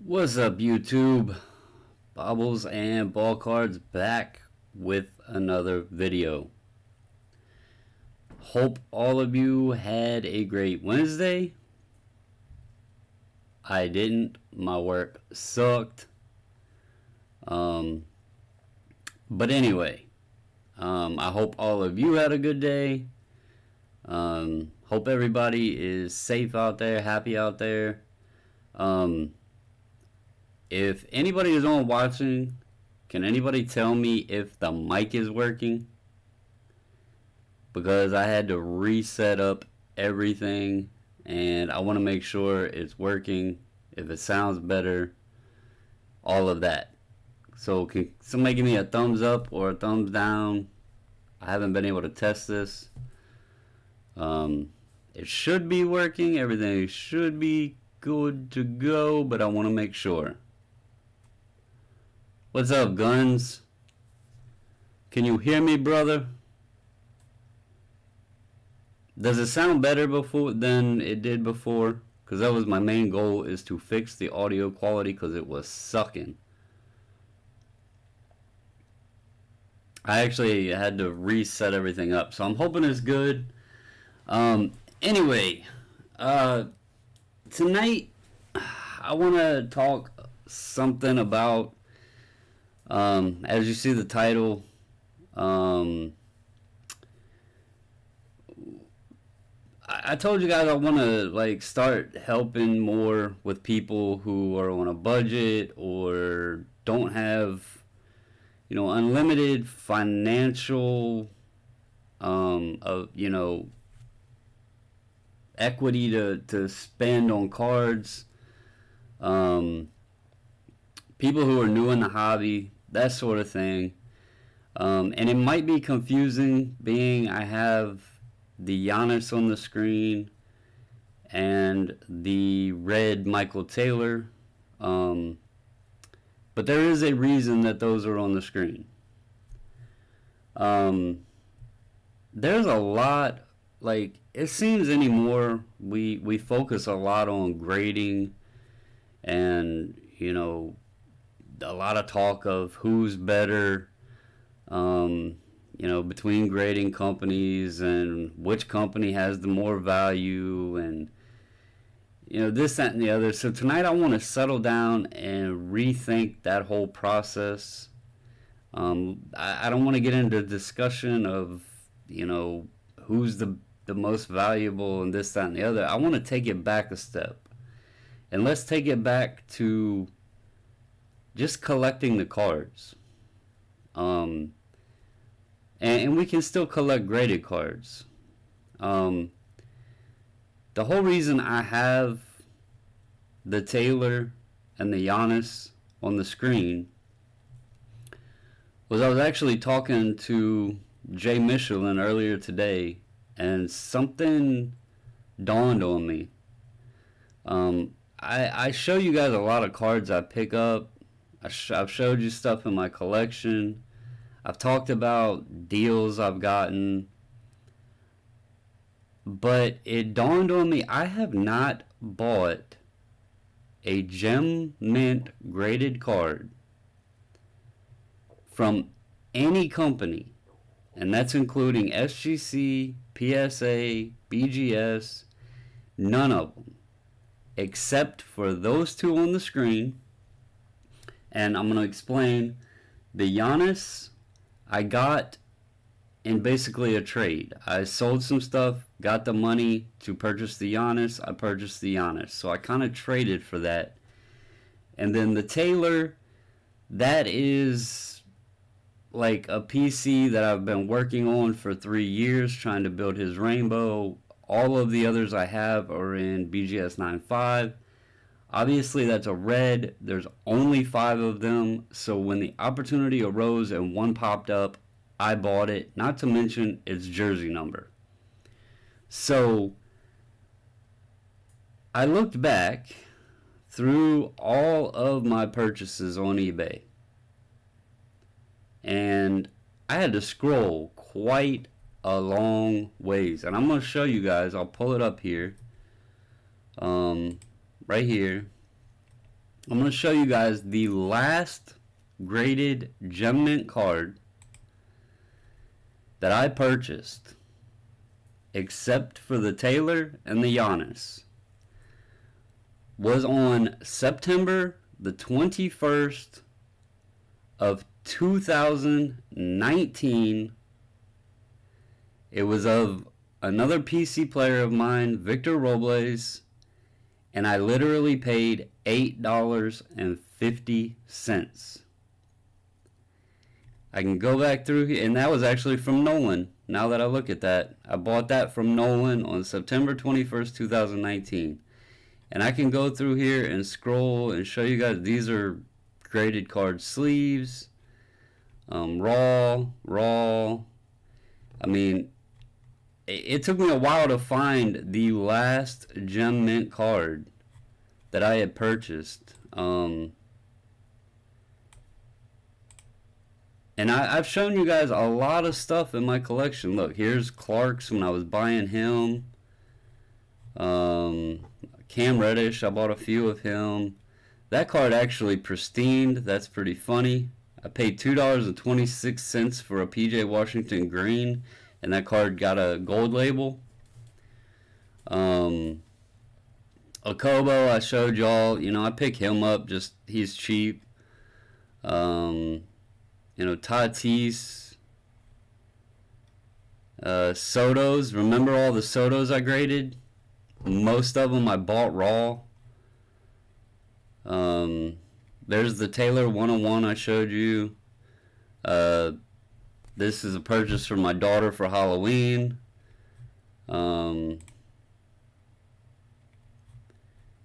What's up, YouTube? Bobbles and Ball Cards back with another video. Hope all of you had a great Wednesday. I didn't. My work sucked. But anyway, I hope all of you had a good day. Hope everybody is safe out there, happy out there. If anybody is on watching, can anybody tell me if the mic is working? Because I had to reset up everything and I want to make sure it's working, if it sounds better, all of that. So can somebody give me a thumbs up or a thumbs down? I haven't been able to test this. It should be working, everything should be good to go, but I want to make sure. What's up, Guns? Can you hear me, brother? Does it sound better than it did before? Because that was my main goal, is to fix the audio quality because it was sucking. I actually had to reset everything up, so I'm hoping it's good. Anyway, tonight I want to talk something about, as you see the title, I told you guys I want to start helping more with people who are on a budget or don't have, unlimited financial, equity to spend on cards. People who are new in the hobby, that sort of thing. And it might be confusing, being I have the Giannis on the screen and the red Michael Taylor. But there is a reason that those are on the screen. There's a lot, it seems anymore we focus a lot on grading and, a lot of talk of who's better, between grading companies and which company has the more value and, this, that, and the other. So tonight I want to settle down and rethink that whole process. I don't want to get into discussion of, who's the most valuable and this, that, and the other. I want to take it back a step. And let's take it back to just collecting the cards. And we can still collect graded cards. The whole reason I have the Taylor and the Giannis on the screen was I was actually talking to Jay Michelin earlier today, and something dawned on me. I show you guys a lot of cards I pick up. I've showed you stuff in my collection. I've talked about deals I've gotten. But it dawned on me, I have not bought a Gem Mint graded card from any company. And that's including SGC, PSA, BGS, none of them. Except for those two on the screen. And I'm going to explain. The Giannis I got in basically a trade. I sold some stuff, got the money to purchase the Giannis. I purchased the Giannis. So I kind of traded for that. And then the Taylor, that is like a PC that I've been working on for 3 years, trying to build his rainbow. All of the others I have are in BGS 9.5. Obviously, that's a red. There's only 5 of them. So when the opportunity arose and one popped up, I bought it. Not to mention its jersey number. So I looked back through all of my purchases on eBay. And I had to scroll quite a long ways. And I'm going to show you guys. I'll pull it up here. Right here. I'm going to show you guys the last graded Gem Mint card that I purchased, except for the Taylor and the Giannis, was on September the 21st of 2019. It was of another PC player of mine, Victor Robles, and I literally paid $8.50. I can go back through here, and that was actually from Nolan. Now that I look at that, I bought that from Nolan on September 21st, 2019. And I can go through here and scroll and show you guys. These are graded card sleeves, raw. I mean, it took me a while to find the last Gem Mint card that I had purchased. And I've shown you guys a lot of stuff in my collection. Look, here's Clark's when I was buying him. Cam Reddish, I bought a few of him. That card actually pristined. That's pretty funny. I paid $2.26 for a PJ Washington green, and that card got a gold label. Okobo, I showed y'all. You know, I pick him up. Just he's cheap. You know, Tatis, Sotos. Remember all the Sotos I graded? Most of them I bought raw. There's the Taylor 101 I showed you. This is a purchase for my daughter for Halloween. But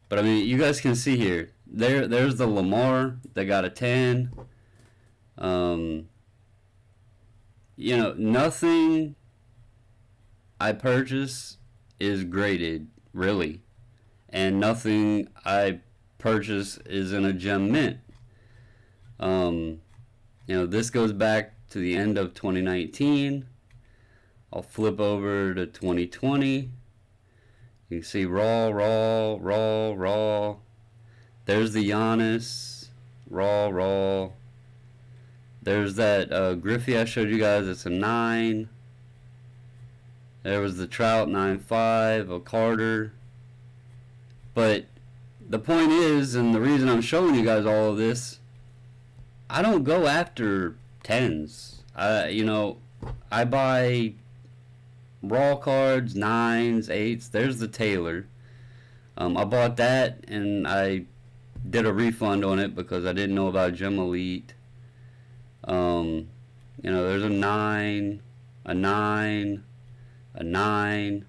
I mean, you guys can see here. There's the Lamar that got a 10. You know, nothing I purchase is graded, really. And nothing I purchase is in a Gem Mint. You know, this goes back to the end of 2019. I'll flip over to 2020. You can see raw. There's the Giannis, raw. There's that Griffey I showed you guys. It's a 9. There was the Trout 9.5, a Carter. But the point is, and the reason I'm showing you guys all of this, I don't go after 10s. You know, I buy raw cards, 9s, 8s. There's the Taylor. I bought that and I did a refund on it because I didn't know about Gem Elite. You know, there's a 9, a 9, a 9.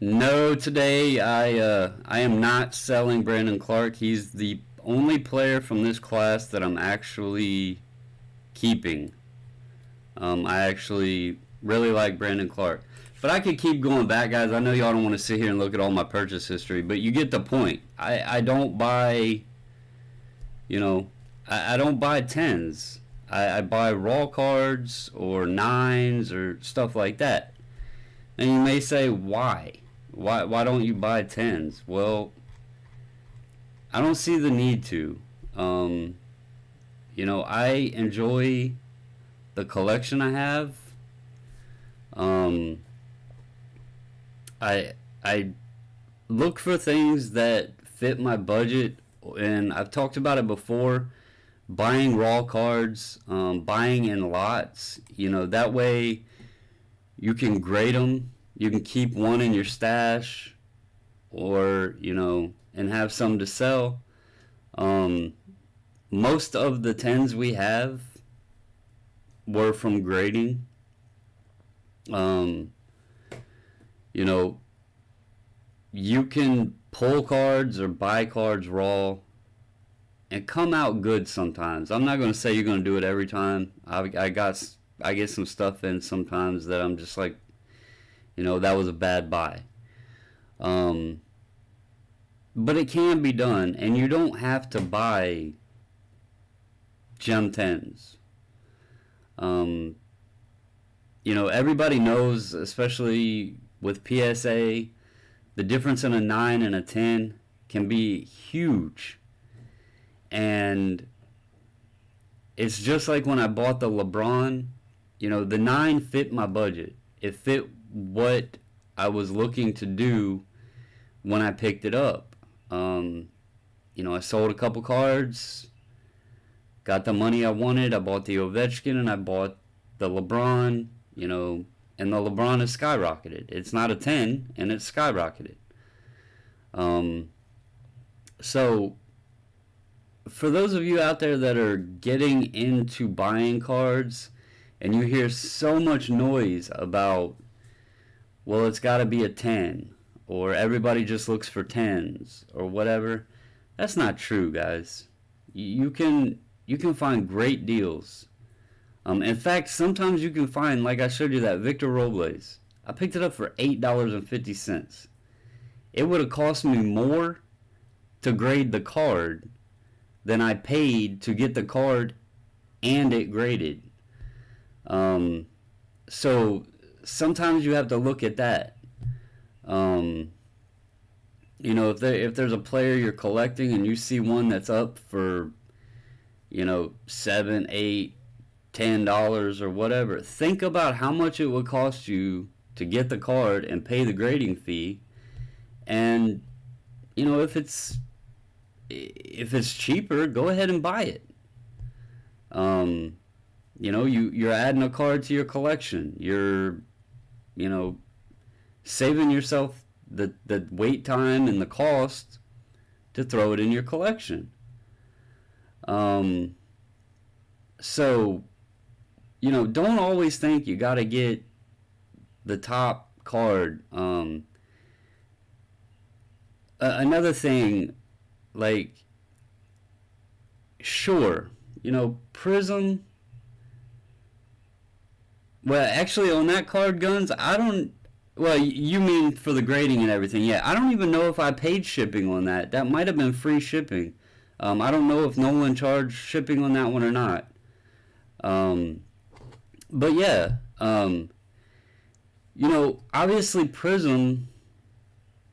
No, today I am not selling Brandon Clark. He's the only player from this class that I'm actually keeping. I actually really like Brandon Clark. But I could keep going back, guys. I know y'all don't want to sit here and look at all my purchase history, but you get the point. I don't buy, you know, I don't buy 10s. I buy raw cards or 9s or stuff like that. And you may say, why? Why don't you buy 10s? Well, I don't see the need to. You know, I enjoy the collection I have. I look for things that fit my budget, and I've talked about it before. Buying raw cards, buying in lots, you know, that way you can grade them. You can keep one in your stash, or, you know, and have some to sell. Most of the 10s we have were from grading. You know, you can pull cards or buy cards raw and come out good sometimes. I'm not going to say you're going to do it every time. I get some stuff in sometimes that I'm just like, you know, that was a bad buy. But it can be done, and you don't have to buy Gem 10s. You know, everybody knows, especially with PSA, the difference in a 9 and a 10 can be huge. And it's just like when I bought the LeBron, the 9 fit my budget. It fit what I was looking to do when I picked it up. I sold a couple cards, got the money I wanted. I bought the Ovechkin and I bought the LeBron, and the LeBron has skyrocketed. It's not a 10, and it's skyrocketed. So, for those of you out there that are getting into buying cards, and you hear so much noise about, well, it's got to be a 10, or everybody just looks for 10s, or whatever, that's not true, guys. You can find great deals. In fact, sometimes you can find, like I showed you that Victor Robles. I picked it up for $8.50. It would have cost me more to grade the card than I paid to get the card and it graded. So sometimes you have to look at that. If there's a player you're collecting and you see one that's up for, $7, $8, $10 or whatever, think about how much it would cost you to get the card and pay the grading fee. And if it's cheaper, go ahead and buy it. You're adding a card to your collection. You're saving yourself the wait time and the cost to throw it in your collection. So don't always think you got to get the top card. Another thing, like, sure, Prism. Well, actually, on that card, Guns, I don't. Well, you mean for the grading and everything? Yeah, I don't even know if I paid shipping on that. That might have been free shipping. I don't know if Nolan charged shipping on that one or not. But yeah, obviously Prism,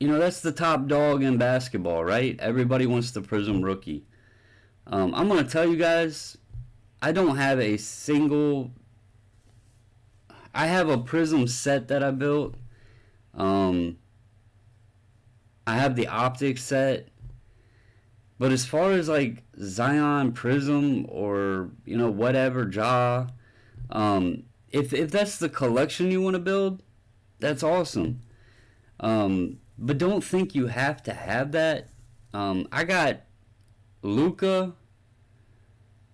that's the top dog in basketball, right? Everybody wants the Prism rookie. I'm going to tell you guys, I don't have a single... I have a Prism set that I built. I have the optics set. But as far as like Zion Prism or, whatever, Ja, if that's the collection you want to build, that's awesome. But don't think you have to have that. I got Luka,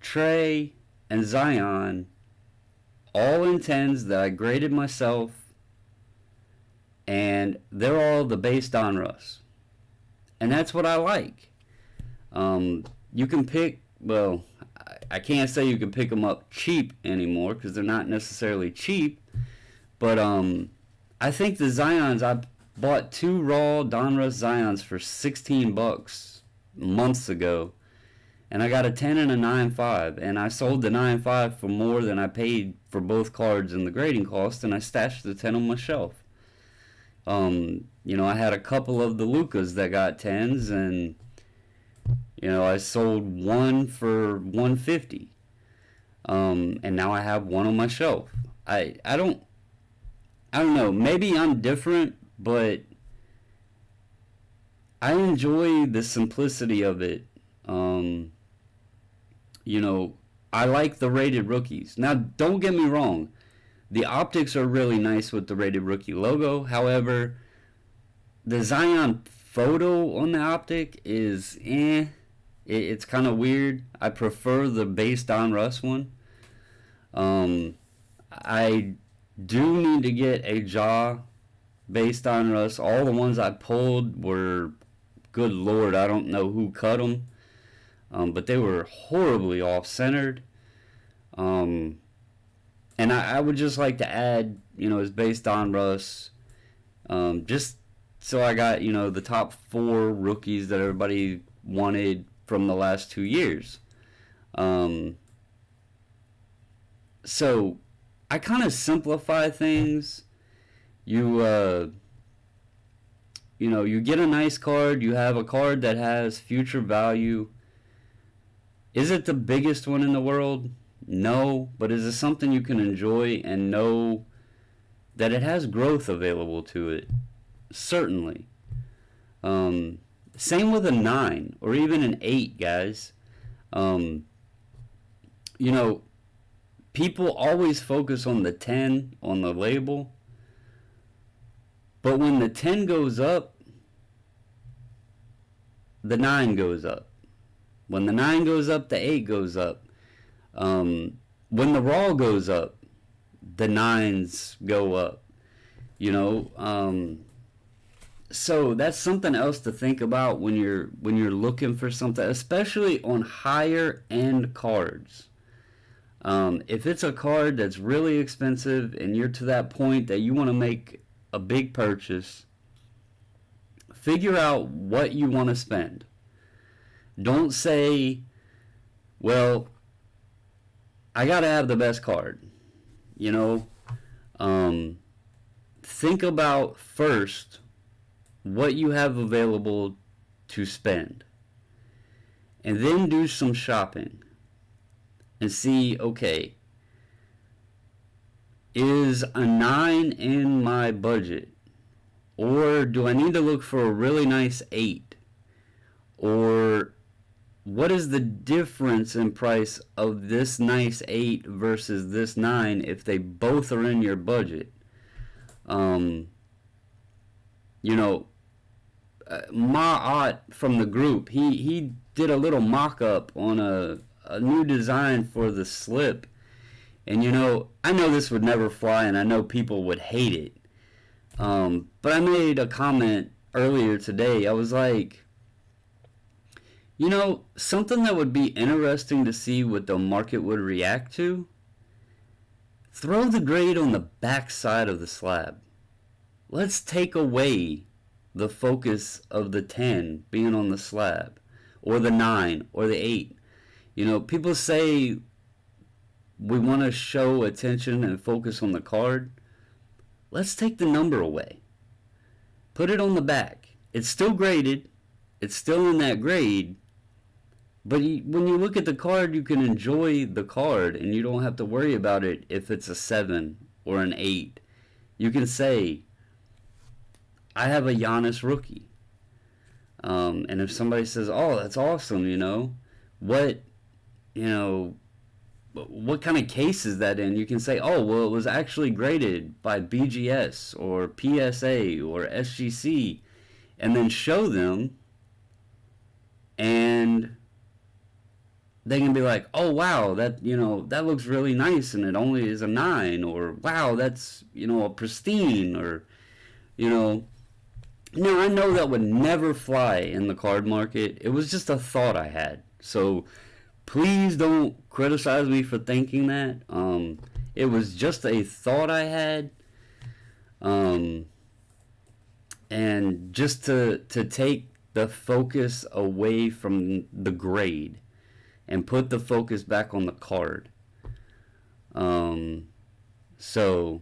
Trey, and Zion all in 10s that I graded myself, and they're all the base Donruss. And that's what I like. You can pick, well, I can't say you can pick them up cheap anymore because they're not necessarily cheap, but I think the Zions, I bought 2 raw Donruss Zions for $16 months ago, and I got a 10 and a 9.5, and I sold the 9.5 for more than I paid for both cards and the grading cost, and I stashed the 10 on my shelf. I had a couple of the Lukas that got 10s, and I sold one for $150, and now I have one on my shelf. I don't know. Maybe I'm different, but I enjoy the simplicity of it. I like the rated rookies. Now, don't get me wrong. The optics are really nice with the rated rookie logo. However, the Zion photo on the optic is It's kind of weird. I prefer the base Donruss one. I do need to get a Ja base Donruss. All the ones I pulled were, good lord, I don't know who cut them. But they were horribly off-centered. And I would just like to add, his base Donruss. Just so I got, the top 4 rookies that everybody wanted from the last 2 years. So I kind of simplify things. you get a nice card, you have a card that has future value. Is it the biggest one in the world? No, but is it something you can enjoy and know that it has growth available to it? Certainly. Same with a 9 or even an 8, guys. Um, you know, People always focus on the 10 on the label, but when the 10 goes up, the 9 goes up. When the 9 goes up, the 8 goes up. When the raw goes up, the 9s go up. So that's something else to think about when you're looking for something, especially on higher end cards. If it's a card that's really expensive and you're to that point that you want to make a big purchase, figure out what you want to spend. Don't say, well, I got to have the best card. Think about first what you have available to spend. And then do some shopping. And see, okay, is a 9 in my budget? Or do I need to look for a really nice 8? Or what is the difference in price of this nice 8 versus this 9 if they both are in your budget? Ma from the group, he did a little mock-up on a new design for the slip, and I know this would never fly and I know people would hate it, but I made a comment earlier today. I was like, something that would be interesting to see what the market would react to, throw the grade on the back side of the slab. Let's take away the focus of the 10 being on the slab, or the 9 or the 8. People say we want to show attention and focus on the card. Let's take the number away. Put it on the back. It's still graded. It's still in that grade. But when you look at the card, you can enjoy the card and you don't have to worry about it if it's a 7 or an 8. You can say, I have a Giannis rookie. And if somebody says, oh, that's awesome, what kind of case is that in? You can say, oh, well, it was actually graded by BGS or PSA or SGC, and then show them, and they can be like, oh, wow, that looks really nice, and it only is a 9, or wow, that's a pristine, or Now, I know that would never fly in the card market. It was just a thought I had. So please don't criticize me for thinking that. It was just a thought I had. And just to take the focus away from the grade and put the focus back on the card. So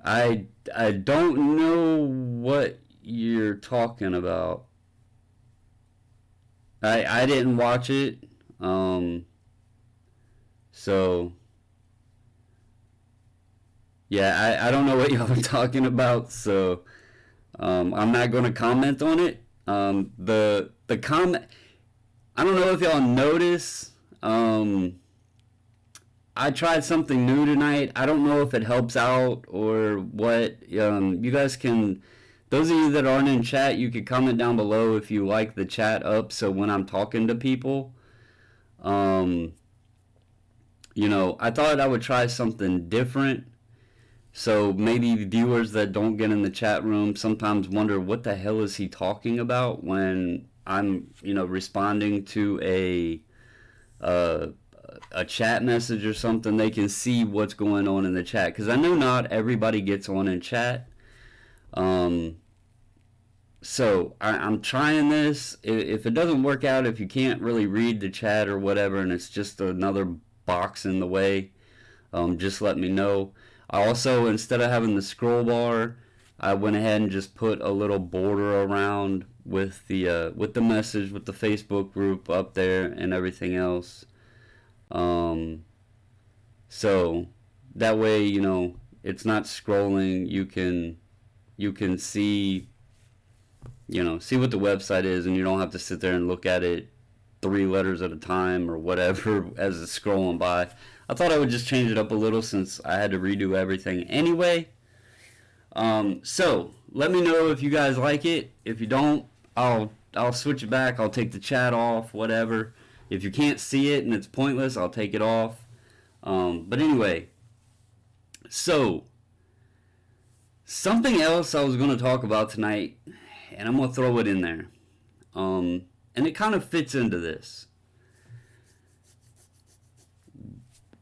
I don't know what you're talking about. I didn't watch it. So yeah, I don't know what y'all are talking about, so I'm not going to comment on it. The comment, I don't know if y'all notice, I tried something new tonight. I don't know if it helps out or what. You guys can, those of you that aren't in chat, you could comment down below if you like the chat up, so when I'm talking to people, I thought I would try something different. So maybe viewers that don't get in the chat room sometimes wonder, what the hell is he talking about when I'm, responding to a chat message or something. They can see what's going on in the chat, because I know not everybody gets on in chat. So I'm trying this. If it doesn't work out, if you can't really read the chat or whatever, and it's just another box in the way, just let me know. I also, instead of having the scroll bar, I went ahead and just put a little border around with the message, with the Facebook group up there and everything else. So that way, it's not scrolling. You can see, see what the website is, and you don't have to sit there and look at it 3 letters at a time or whatever as it's scrolling by. I thought I would just change it up a little since I had to redo everything anyway. So let me know if you guys like it. If you don't, I'll switch it back. I'll take the chat off, whatever. If you can't see it and it's pointless, I'll take it off. But anyway, so something else I was going to talk about tonight, and I'm going to throw it in there. And it kind of fits into this.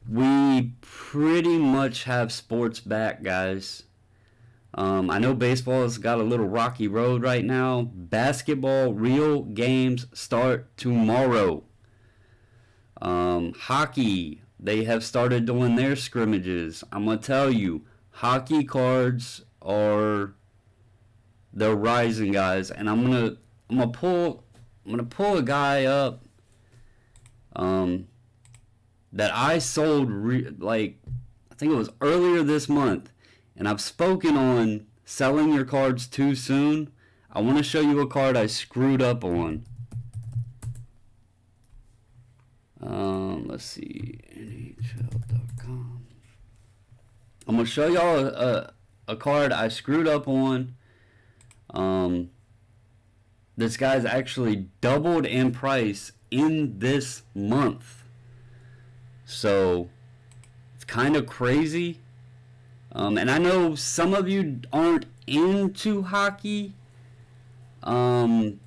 We pretty much have sports back, guys. I know baseball has got a little rocky road right now. Basketball, real games start tomorrow. Hockey, they have started doing their scrimmages. I'm going to tell you, hockey cards they're rising, guys. And I'm going to pull a guy up that I sold I think it was earlier this month, and I've spoken on selling your cards too soon. I want to show you a card I screwed up on. Let's see, NHL.com. I'm going to show y'all a card I screwed up on. This guy's actually doubled in price in this month. So, it's kind of crazy. And I know some of you aren't into hockey. But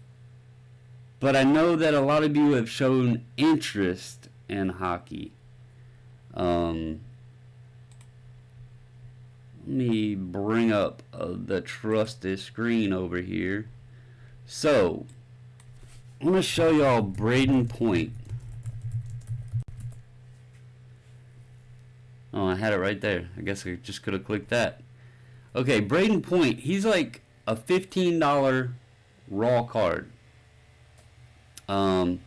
I know that a lot of you have shown interest in hockey. Let me bring up the trusted screen over here. So, I'm going to show y'all Braden Point. Oh, I had it right there. I guess I just could have clicked that. Okay, Braden Point. He's like a $15 raw card. But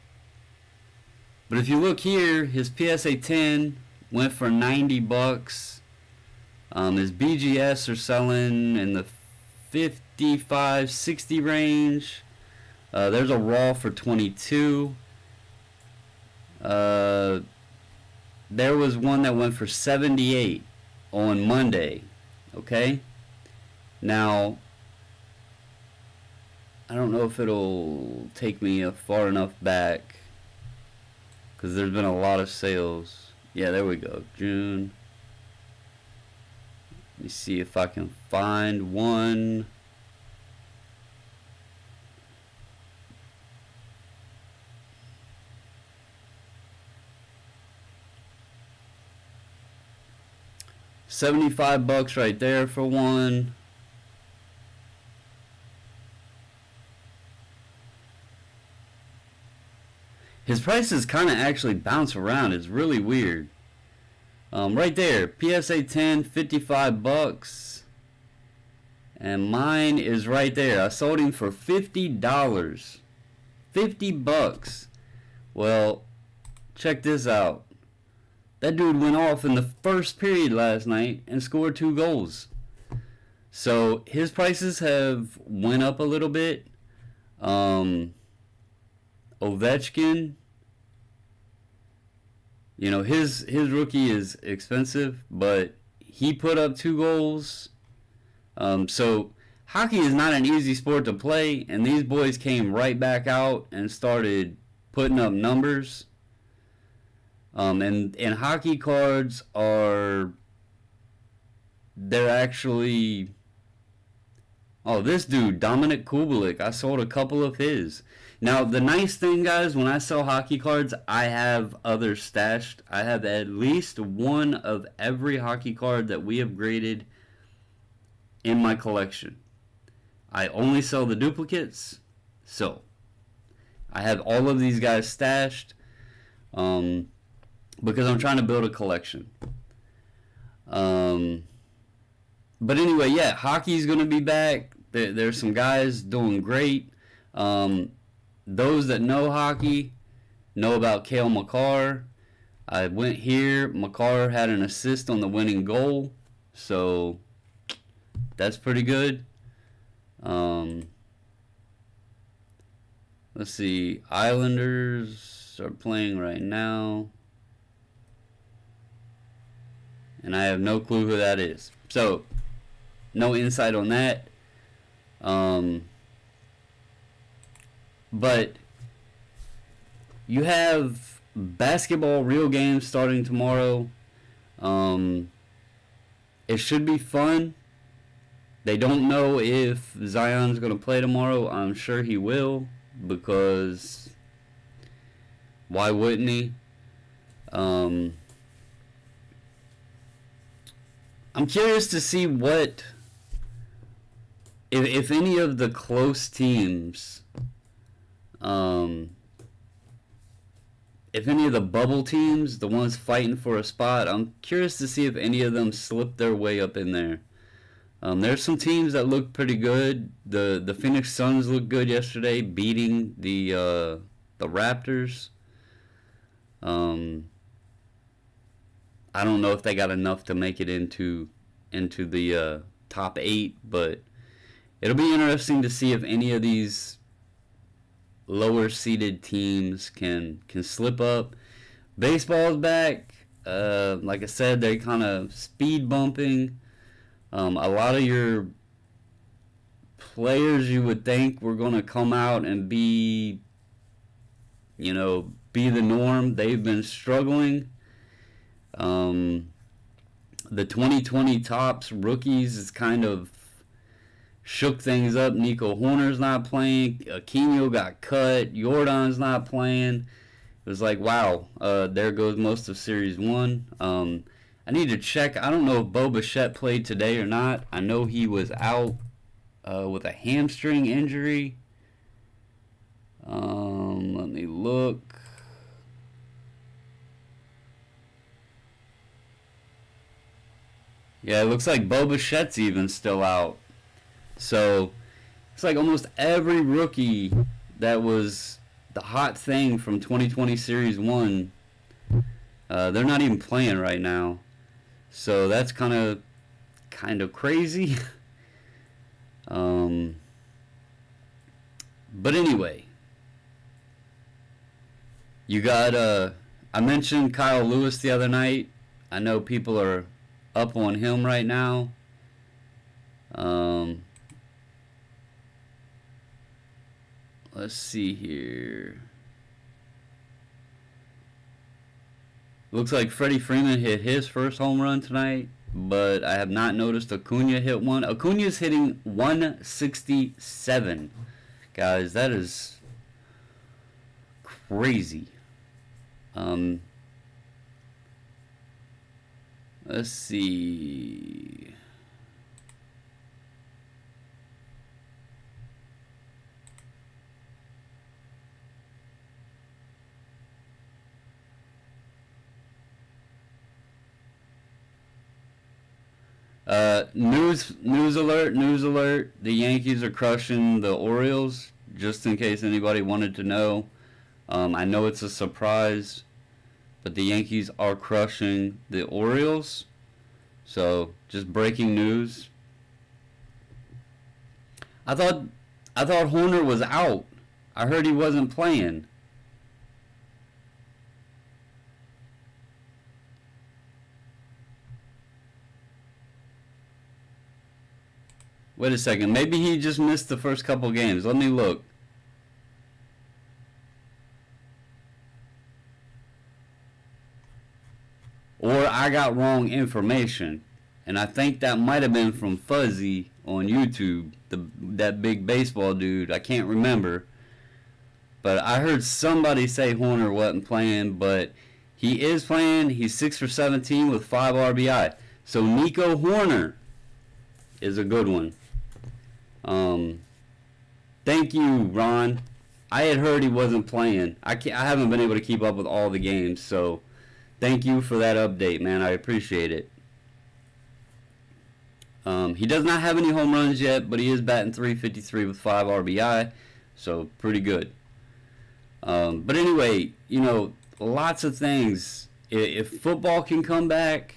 if you look here, his PSA 10 went for $90. His BGS are selling in the 55, 60 range. There's a raw for 22. There was one that went for 78 on Monday. Okay? Now, I don't know if it'll take me far enough back, because there's been a lot of sales. Yeah, there we go. June. Let me see if I can find one. $75 right there for one. His prices kind of actually bounce around. It's really weird. Right there, PSA 10, $55. And mine is right there. I sold him for $50. $50. Well, check this out. That dude went off in the first period last night and scored 2 goals. So his prices have went up a little bit. Ovechkin, his rookie is expensive, but he put up 2 goals. So hockey is not an easy sport to play, and these boys came right back out and started putting up numbers. And hockey cards they're actually, this dude, Dominic Kubalik, I sold a couple of his. Now, the nice thing, guys, when I sell hockey cards, I have others stashed. I have at least one of every hockey card that we have graded in my collection. I only sell the duplicates, so I have all of these guys stashed. Because I'm trying to build a collection. But But anyway, yeah, hockey's going to be back. There's some guys doing great. Those that know hockey know about Cale Makar. I went here. Makar had an assist on the winning goal. So that's pretty good. Let's see. Islanders are playing right now. And I have no clue who that is. So, no insight on that. But you have basketball real games starting tomorrow. It should be fun. They don't know if Zion's going to play tomorrow. I'm sure he will, because why wouldn't he? I'm curious to see what, if any of the close teams, if any of the bubble teams, the ones fighting for a spot, I'm curious to see if any of them slip their way up in there. There's some teams that look pretty good. The Phoenix Suns looked good yesterday, beating the Raptors. I don't know if they got enough to make it into the top 8, but it'll be interesting to see if any of these lower seeded teams can slip up. Baseball's back. Like I said, they're kind of speed bumping. A lot of your players you would think were going to come out and be the norm. They've been struggling. The 2020 Topps rookies is kind of shook things up. Nico Horner's not playing. Aquino got cut. Jordan's not playing. It was like, wow, there goes most of Series 1. I need to check. I don't know if Bo Bichette played today or not. I know he was out with a hamstring injury. Let me look. Yeah, it looks like Bo Bichette's even still out. So it's like almost every rookie that was the hot thing from 2020 Series 1, they're not even playing right now. So that's kind of crazy. But anyway, you got I mentioned Kyle Lewis the other night. I know people are up on him right now. Let's see here. Looks like Freddie Freeman hit his first home run tonight, but I have not noticed Acuna hit one. Acuna's hitting 167. Guys, that is crazy. Let's see. News alert. The Yankees are crushing the Orioles, just in case anybody wanted to know. I know it's a surprise, but the Yankees are crushing the Orioles. So, just breaking news. I thought Horner was out. I heard he wasn't playing. Wait a second. Maybe he just missed the first couple games. Let me look. Or I got wrong information. And I think that might have been from Fuzzy on YouTube. That big baseball dude. I can't remember. But I heard somebody say Horner wasn't playing. But he is playing. He's 6 for 17 with 5 RBI. So Nico Horner is a good one. Thank you, Ron. I had heard he wasn't playing. I haven't been able to keep up with all the games, so thank you for that update, man. I appreciate it. He does not have any home runs yet, but he is batting 353 with 5 RBI, so pretty good. But anyway, lots of things. If football can come back,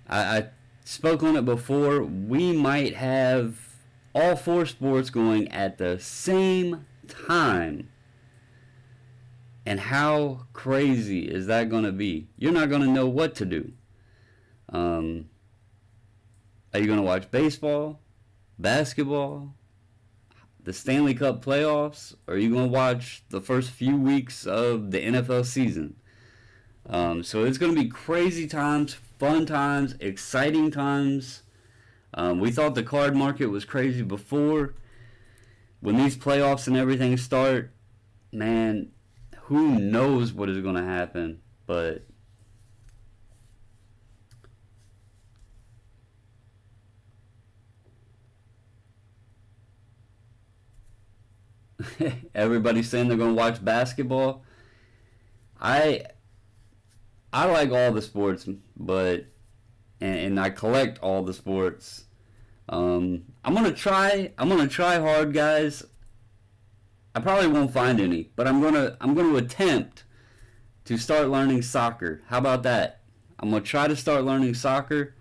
I spoke on it before, we might have all 4 sports going at the same time. And how crazy is that going to be? You're not going to know what to do. Are you going to watch baseball, basketball, the Stanley Cup playoffs, or are you going to watch the first few weeks of the NFL season? So it's going to be crazy times, fun times, exciting times. We thought the card market was crazy before. When these playoffs and everything start, man, who knows what is going to happen, but everybody's saying they're going to watch basketball. I like all the sports, but and I collect all the sports. I'm gonna try hard, guys. I probably won't find any, but I'm gonna attempt to start learning soccer. How about that? I'm gonna try to start learning soccer.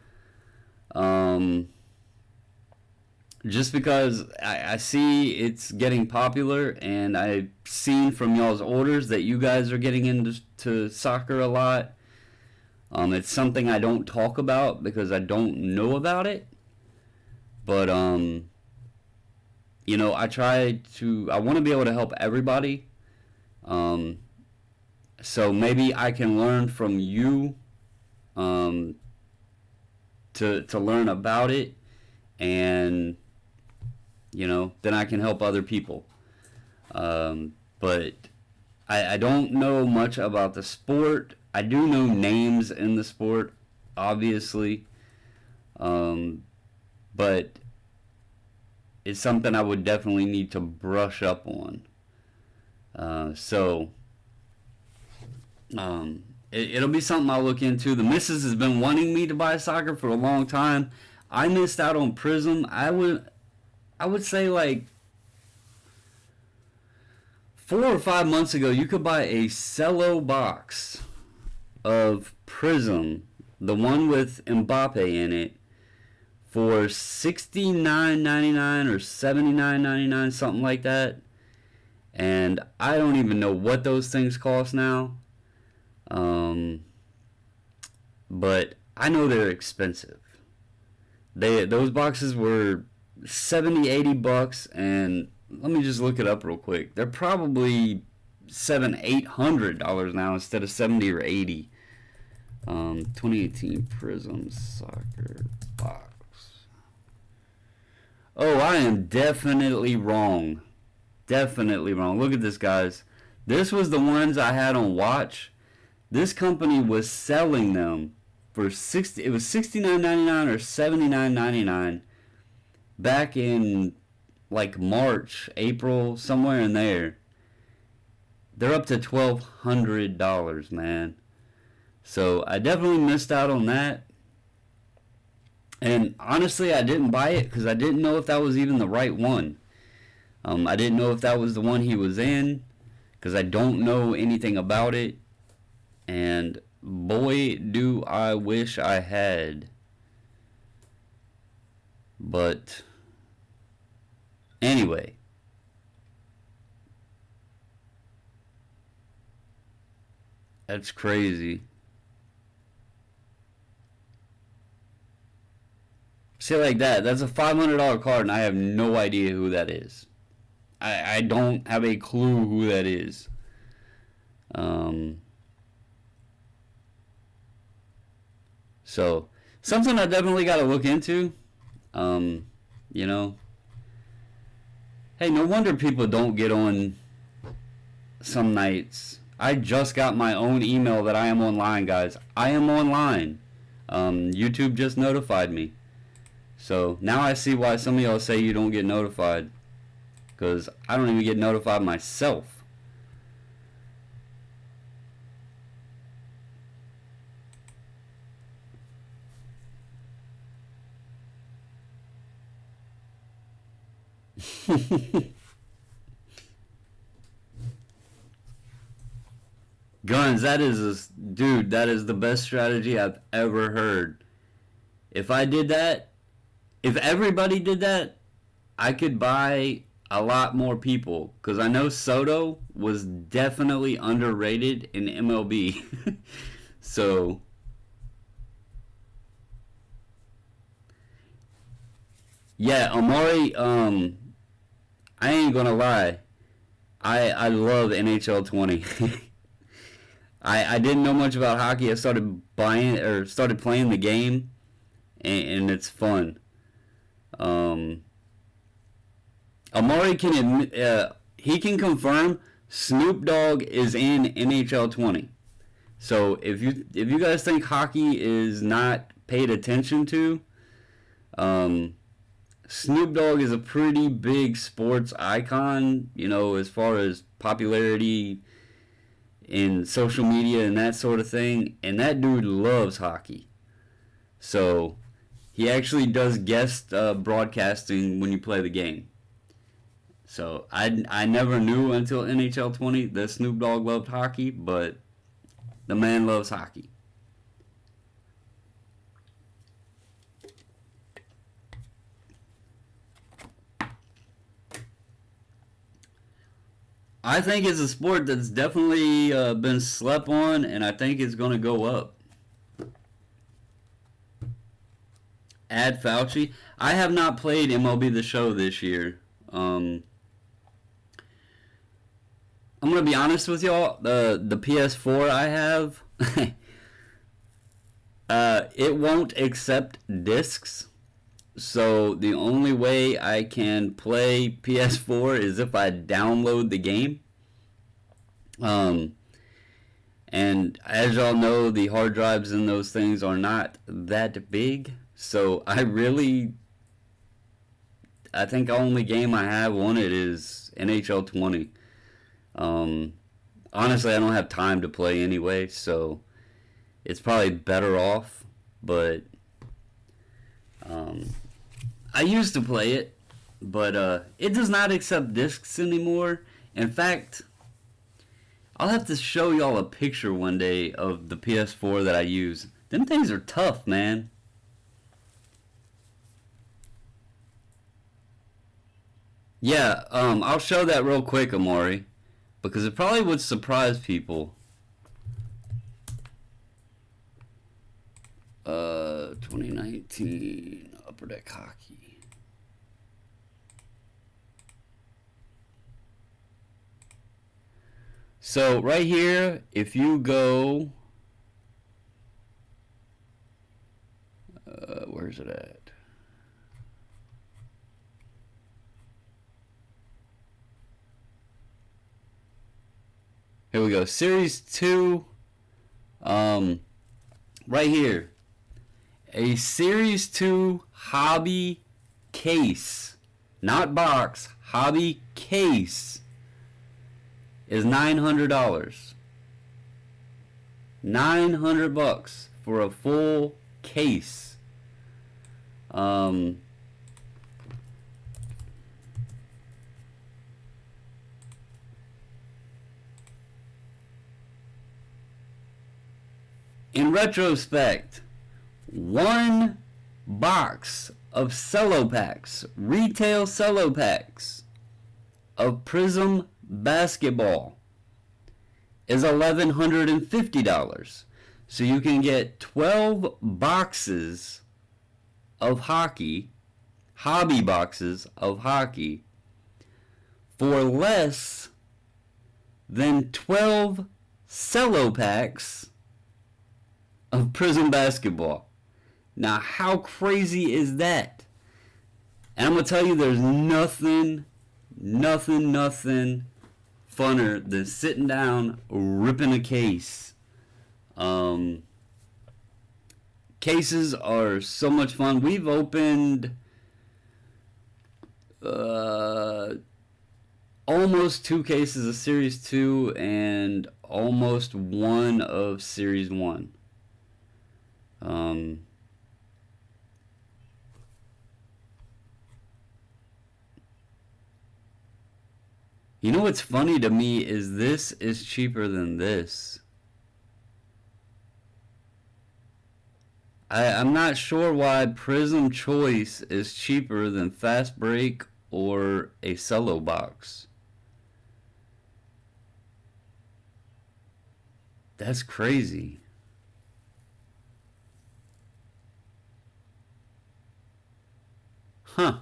Just because I see it's getting popular, and I've seen from y'all's orders that you guys are getting into soccer a lot. It's something I don't talk about because I don't know about it. But, I want to be able to help everybody. So maybe I can learn from you to learn about it, and then I can help other people. But I don't know much about the sport. I do know names in the sport, obviously, but it's something I would definitely need to brush up on. It'll be something I'll look into. The missus has been wanting me to buy soccer for a long time. I missed out on Prism. I would say like 4 or 5 months ago, you could buy a cello box of Prism, the one with Mbappe in it, for $69.99 or $79.99, something like that. And I don't even know what those things cost now. But I know they're expensive. Those boxes were $70-$80, and let me just look it up real quick. They're probably $700-$800 now instead of 70 or 80. 2018 Prism soccer box. Oh, I am definitely wrong. Definitely wrong. Look at this, guys. This was the ones I had on watch. This company was selling them for it was $69.99 or $79.99 back in like March, April, somewhere in there. They're up to $1,200, man. So I definitely missed out on that. And honestly, I didn't buy it because I didn't know if that was even the right one. I didn't know if that was the one he was in because I don't know anything about it. And boy, do I wish I had. But anyway. That's crazy. Say like that. That's a $500 card, and I have no idea who that is. I don't have a clue who that is. So, something I definitely got to look into. You know. Hey, no wonder people don't get on some nights. I just got my own email that I am online, guys. I am online. YouTube just notified me. So now I see why some of y'all say you don't get notified. Because I don't even get notified myself. Guns, that is dude, that is the best strategy I've ever heard. If I did that, if everybody did that, I could buy a lot more people because I know Soto was definitely underrated in MLB. So, yeah, Amari, I ain't gonna lie. I love NHL 20. I didn't know much about hockey. I started buying or started playing the game, and it's fun. Um, Amari can admit, he can confirm Snoop Dogg is in NHL 20. So if you guys think hockey is not paid attention to, um, Snoop Dogg is a pretty big sports icon. As far as popularity in social media and that sort of thing. And that dude loves hockey. So he actually does guest broadcasting when you play the game. So I never knew until NHL 20 that Snoop Dogg loved hockey, but the man loves hockey. I think it's a sport that's definitely been slept on, and I think it's going to go up. Add Fauci. I have not played MLB The Show this year. I'm gonna be honest with y'all. The PS4 I have, it won't accept discs. So the only way I can play PS4 is if I download the game. Um, and as y'all know, the hard drives in those things are not that big. So I think the only game I have on it is NHL 20. Um, Honestly, I don't have time to play anyway, so it's probably better off. But um, I used to play it, but it does not accept discs anymore. In fact, I'll have to show y'all a picture one day of the PS4 that I use. Them things are tough, man. Yeah, I'll show that real quick, Amari, because it probably would surprise people. 2019 Upper Deck Hockey. So right here, if you go, where's it at? Here we go. Series 2, right here. A Series 2 hobby case, not box, hobby case is $900. $900 for a full case. Um, in retrospect, one box of cello packs, retail cello packs of Prism basketball is $1,150. So you can get 12 boxes of hockey, hobby boxes of hockey, for less than 12 cello packs of Prism basketball. Now, how crazy is that? And I'm going to tell you, there's nothing funner than sitting down, ripping a case. Cases are so much fun. We've opened almost 2 cases of Series 2 and almost 1 of Series 1. You know what's funny to me is this is cheaper than this. I'm not sure why Prism Choice is cheaper than Fast Break or a Cello box. That's crazy. Huh.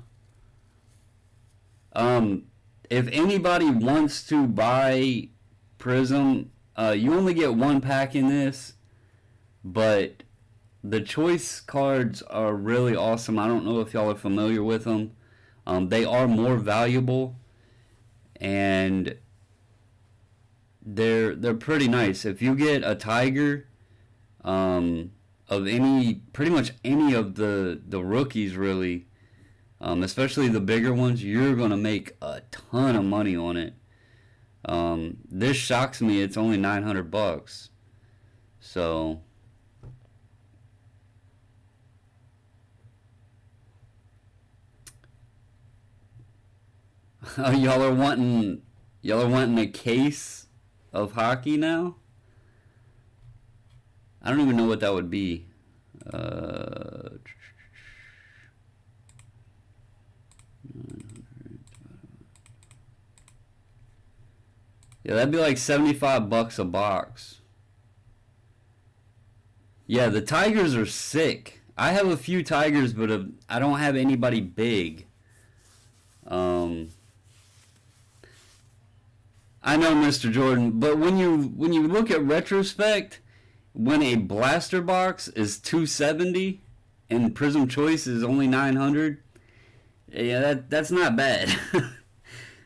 Um, if anybody wants to buy Prism, you only get one pack in this, but the choice cards are really awesome. I don't know if y'all are familiar with them. They are more valuable, and they're pretty nice. If you get a Tiger, of any pretty much any of the rookies really, especially the bigger ones, you're gonna make a ton of money on it. This shocks me. It's only $900. So y'all are wanting a case of hockey now. I don't even know what that would be. Uh, yeah, that'd be like $75 a box. Yeah, the Tigers are sick. I have a few Tigers, but I don't have anybody big. Um, I know, Mr. Jordan, but when you look at retrospect, when a blaster box is 270 and Prism Choice is only 900, yeah, that's not bad.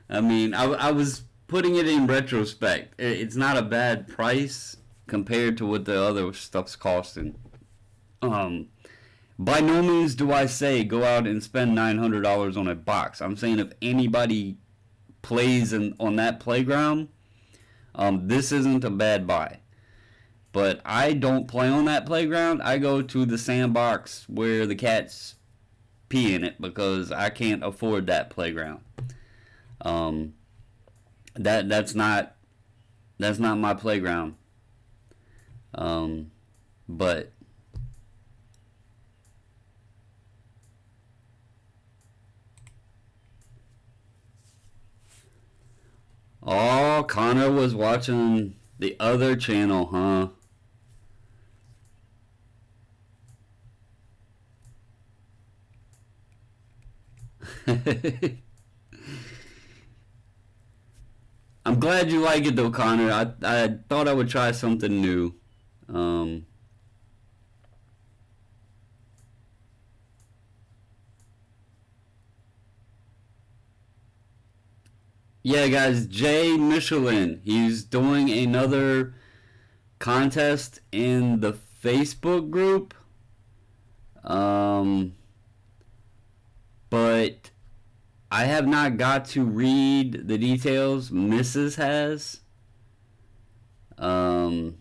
I mean, I was putting it in retrospect. It's not a bad price compared to what the other stuff's costing. Um, by no means do I say go out and spend $900 on a box. I'm saying if anybody plays on that playground, this isn't a bad buy. But I don't play on that playground. I go to the sandbox where the cats pee in it because I can't afford that playground. Um, that's not my playground. Um, but oh, Connor was watching the other channel, huh? I'm glad you like it though, Connor. I thought I would try something new. Um, yeah, guys, Jay Michelin, he's doing another contest in the Facebook group. Um, but I have not got to read the details. Mrs. has. Um,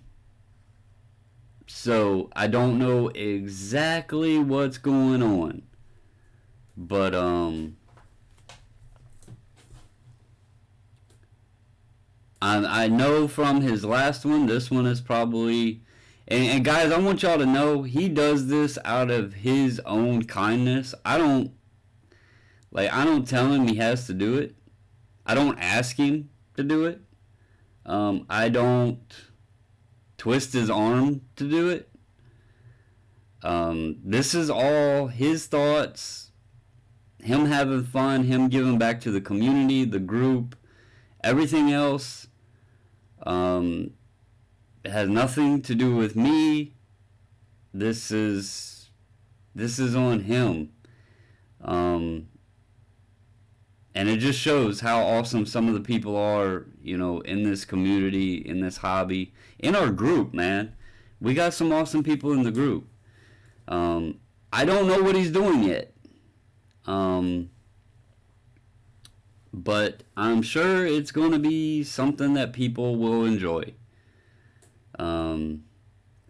so I don't know exactly what's going on. But I know from his last one, this one is probably. And guys, I want y'all to know he does this out of his own kindness. I don't tell him he has to do it. I don't ask him to do it. I don't twist his arm to do it. This is all his thoughts, him having fun, him giving back to the community, the group, everything else. Um, it has nothing to do with me. This is this is on him. Um, and it just shows how awesome some of the people are, in this community, in this hobby, in our group, man. We got some awesome people in the group. Um, I don't know what he's doing yet. Um, but I'm sure it's going to be something that people will enjoy. Um,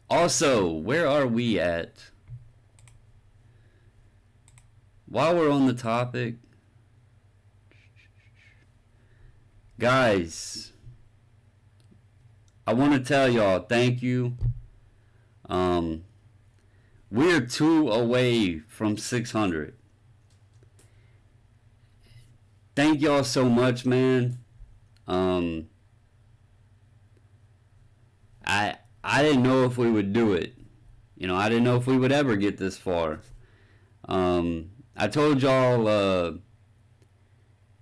also, where are we at? While we're on the topic, Guys, I want to tell y'all thank you. We're 2 away from 600. Thank y'all so much, man. I didn't know if we would do it. You know, I didn't know if we would ever get this far. I told y'all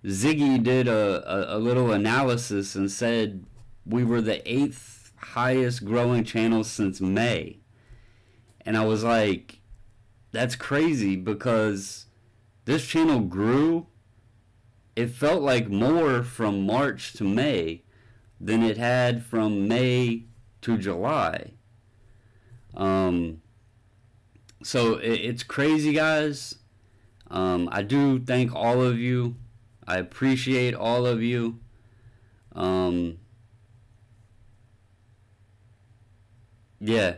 Ziggy did a little analysis and said we were the 8th highest growing channel since May. And I was like, that's crazy, because this channel grew. It felt like more from March to May than it had from May to July. So it's crazy, guys. I do thank all of you. I appreciate all of you. Yeah,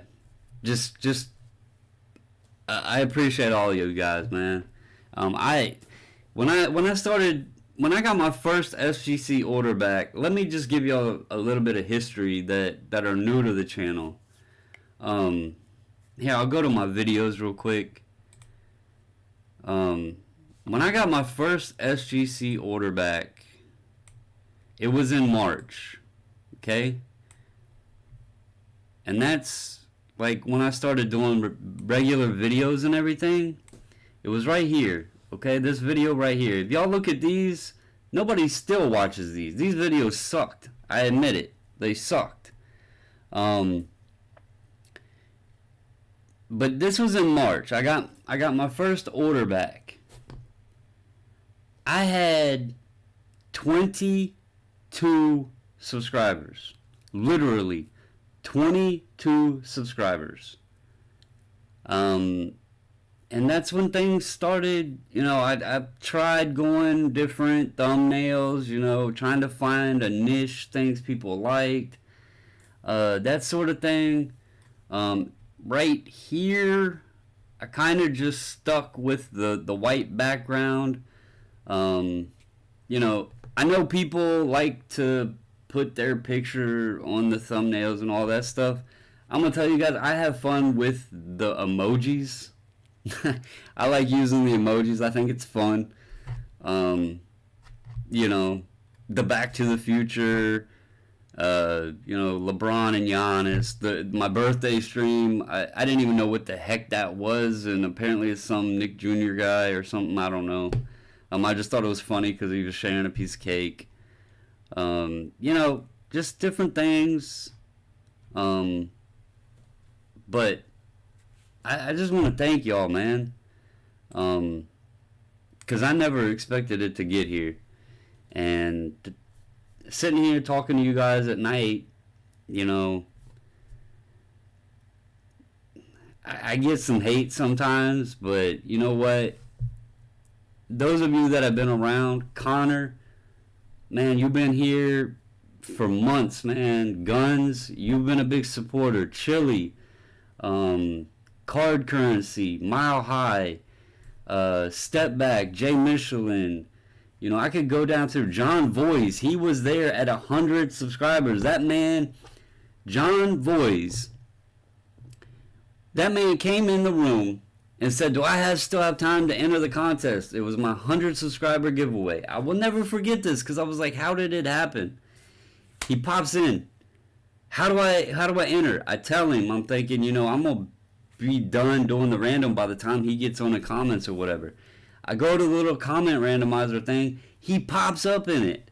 just I appreciate all of you guys, man. When I got my first SGC order back, let me just give y'all a little bit of history that are new to the channel. Here, I'll go to my videos real quick. When I got my first SGC order back, it was in March, okay? And that's like when I started doing regular videos and everything. It was right here, okay? This video right here. If y'all look at these, nobody still watches these. These videos sucked. I admit it. They sucked. But this was in March. I got my first order back. I had 22 subscribers. Literally 22 subscribers. And that's when things started. You know, I tried going different thumbnails, you know, trying to find a niche, things people liked, that sort of thing. Right here, I kind of just stuck with the white background. You know, I know people like to put their picture on the thumbnails and all that stuff. I'm gonna tell you guys, I have fun with the emojis. I like using the emojis. I think it's fun. You know, the Back to the Future, you know, LeBron and Giannis, my birthday stream. I didn't even know what the heck that was, and apparently it's some Nick Jr. guy or something. I don't know. I just thought it was funny because he was sharing a piece of cake. You know, just different things. But I just want to thank y'all, man. Because I never expected it to get here. And sitting here talking to you guys at night, you know, I get some hate sometimes, but you know what? Those of you that have been around, Connor, man, you've been here for months, man. Guns, you've been a big supporter. Chili, Card Currency, Mile High, Step Back, Jay Michelin. You know, I could go down to John Voice. He was there at 100 subscribers. That man, John Voice, that man came in the room and said, do I still have time to enter the contest? It was my 100 subscriber giveaway. I will never forget this because I was like, how did it happen? He pops in. How do I enter? I tell him, I'm thinking, you know, I'm going to be done doing the random by the time he gets on the comments or whatever. I go to the little comment randomizer thing. He pops up in it.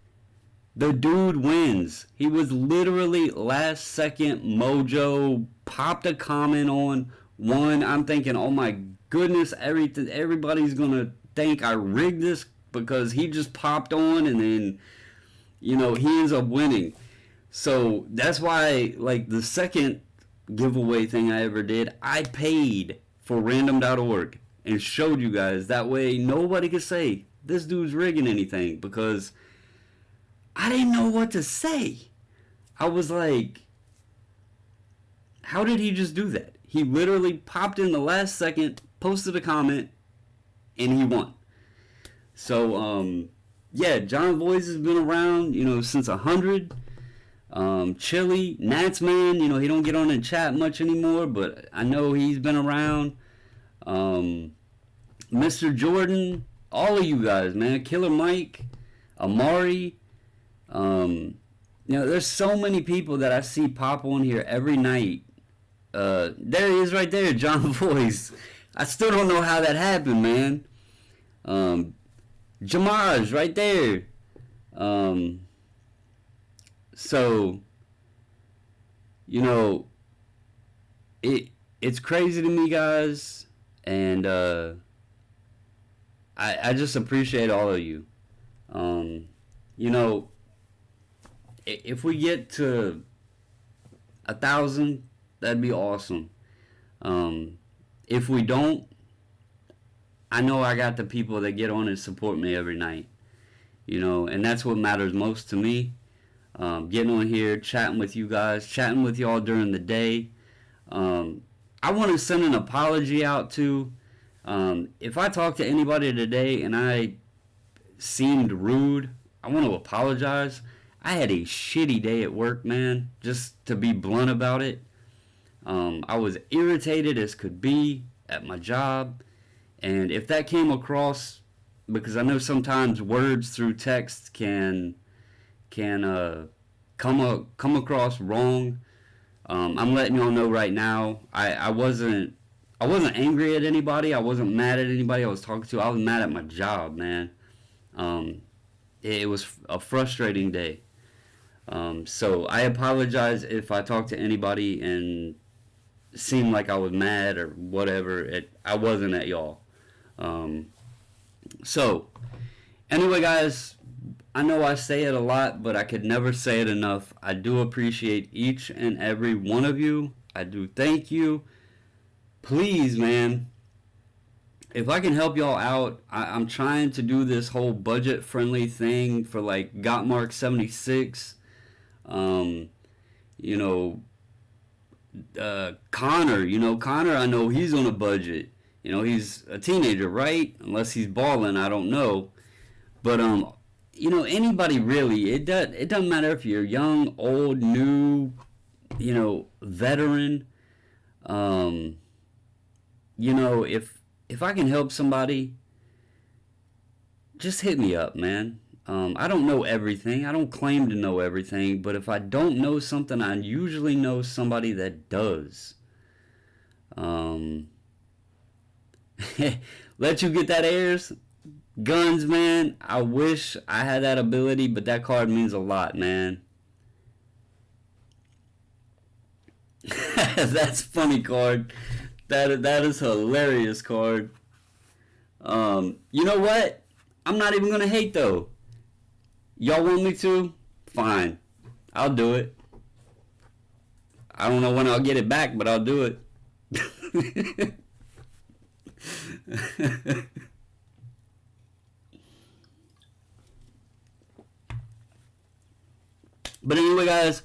The dude wins. He was literally last second mojo, popped a comment on, won. I'm thinking, oh my goodness, everybody's going to think I rigged this because he just popped on and then, you know, he ends up winning. So that's why, like, the second giveaway thing I ever did, I paid for random.org and showed you guys. That way nobody could say this dude's rigging anything, because I didn't know what to say. I was like, how did he just do that? He literally popped in the last second, posted a comment, and he won. So, yeah, John Voice has been around, since 100. Chili, Nats man, he don't get on the chat much anymore, but I know he's been around. Mr. Jordan, all of you guys, man. Killer Mike, Amari. There's so many people that I see pop on here every night. There he is right there, John Voice. I still don't know how that happened, man. Jamaj right there. So, it's crazy to me, guys, and I just appreciate all of you. If we get to 1,000, that'd be awesome. If we don't, I know I got the people that get on and support me every night, and that's what matters most to me. Getting on here, chatting with you guys, chatting with y'all during the day. I want to send an apology out to, if I talked to anybody today and I seemed rude, I want to apologize. I had a shitty day at work, man, just to be blunt about it. I was irritated as could be at my job, and if that came across, because I know sometimes words through text can come across wrong. I'm letting y'all know right now. I wasn't angry at anybody. I wasn't mad at anybody I was talking to. I was mad at my job, man. It was a frustrating day. So I apologize if I talked to anybody and seemed like I was mad or whatever. I wasn't at y'all. So anyway, guys, I know I say it a lot, but I could never say it enough. I do appreciate each and every one of you. I do thank you. Please, man, if I can help y'all out, I'm trying to do this whole budget-friendly thing for, like, Gottmark76. Connor, I know he's on a budget. He's a teenager, right? Unless he's balling, I don't know. But, anybody really, it doesn't matter if you're young, old, new, veteran. If I can help somebody, just hit me up, man. I don't know everything. I don't claim to know everything, but if I don't know something, I usually know somebody that does. Let you get that airs. Guns, man, I wish I had that ability, but that card means a lot, man. That's funny card. That is hilarious card. You know what? I'm not even gonna hate though. Y'all want me to? Fine. I'll do it. I don't know when I'll get it back, but I'll do it. But anyway, guys,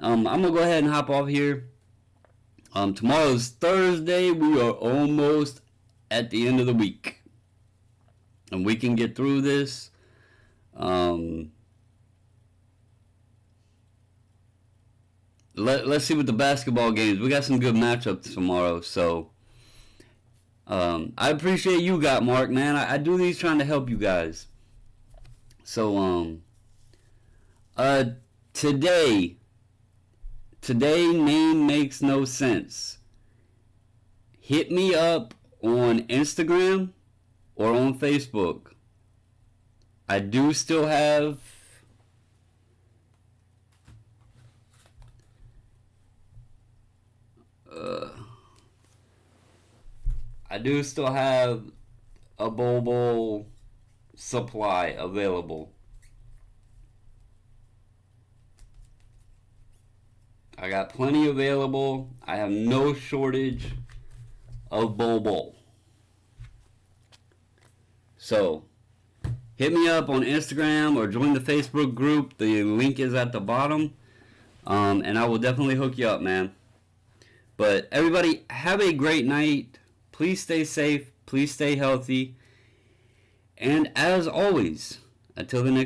I'm gonna go ahead and hop off here. Tomorrow's Thursday. We are almost at the end of the week, and we can get through this. Let's see what the basketball games. We got some good matchups tomorrow, so I appreciate you, Mark, man. I do these trying to help you guys. So today name makes no sense. Hit me up on Instagram or on Facebook. I do still have a Bobo supply available. I got plenty available. I have no shortage of Bobo. So, hit me up on Instagram or join the Facebook group. The link is at the bottom. And I will definitely hook you up, man. But everybody, have a great night. Please stay safe. Please stay healthy. And as always, Until the next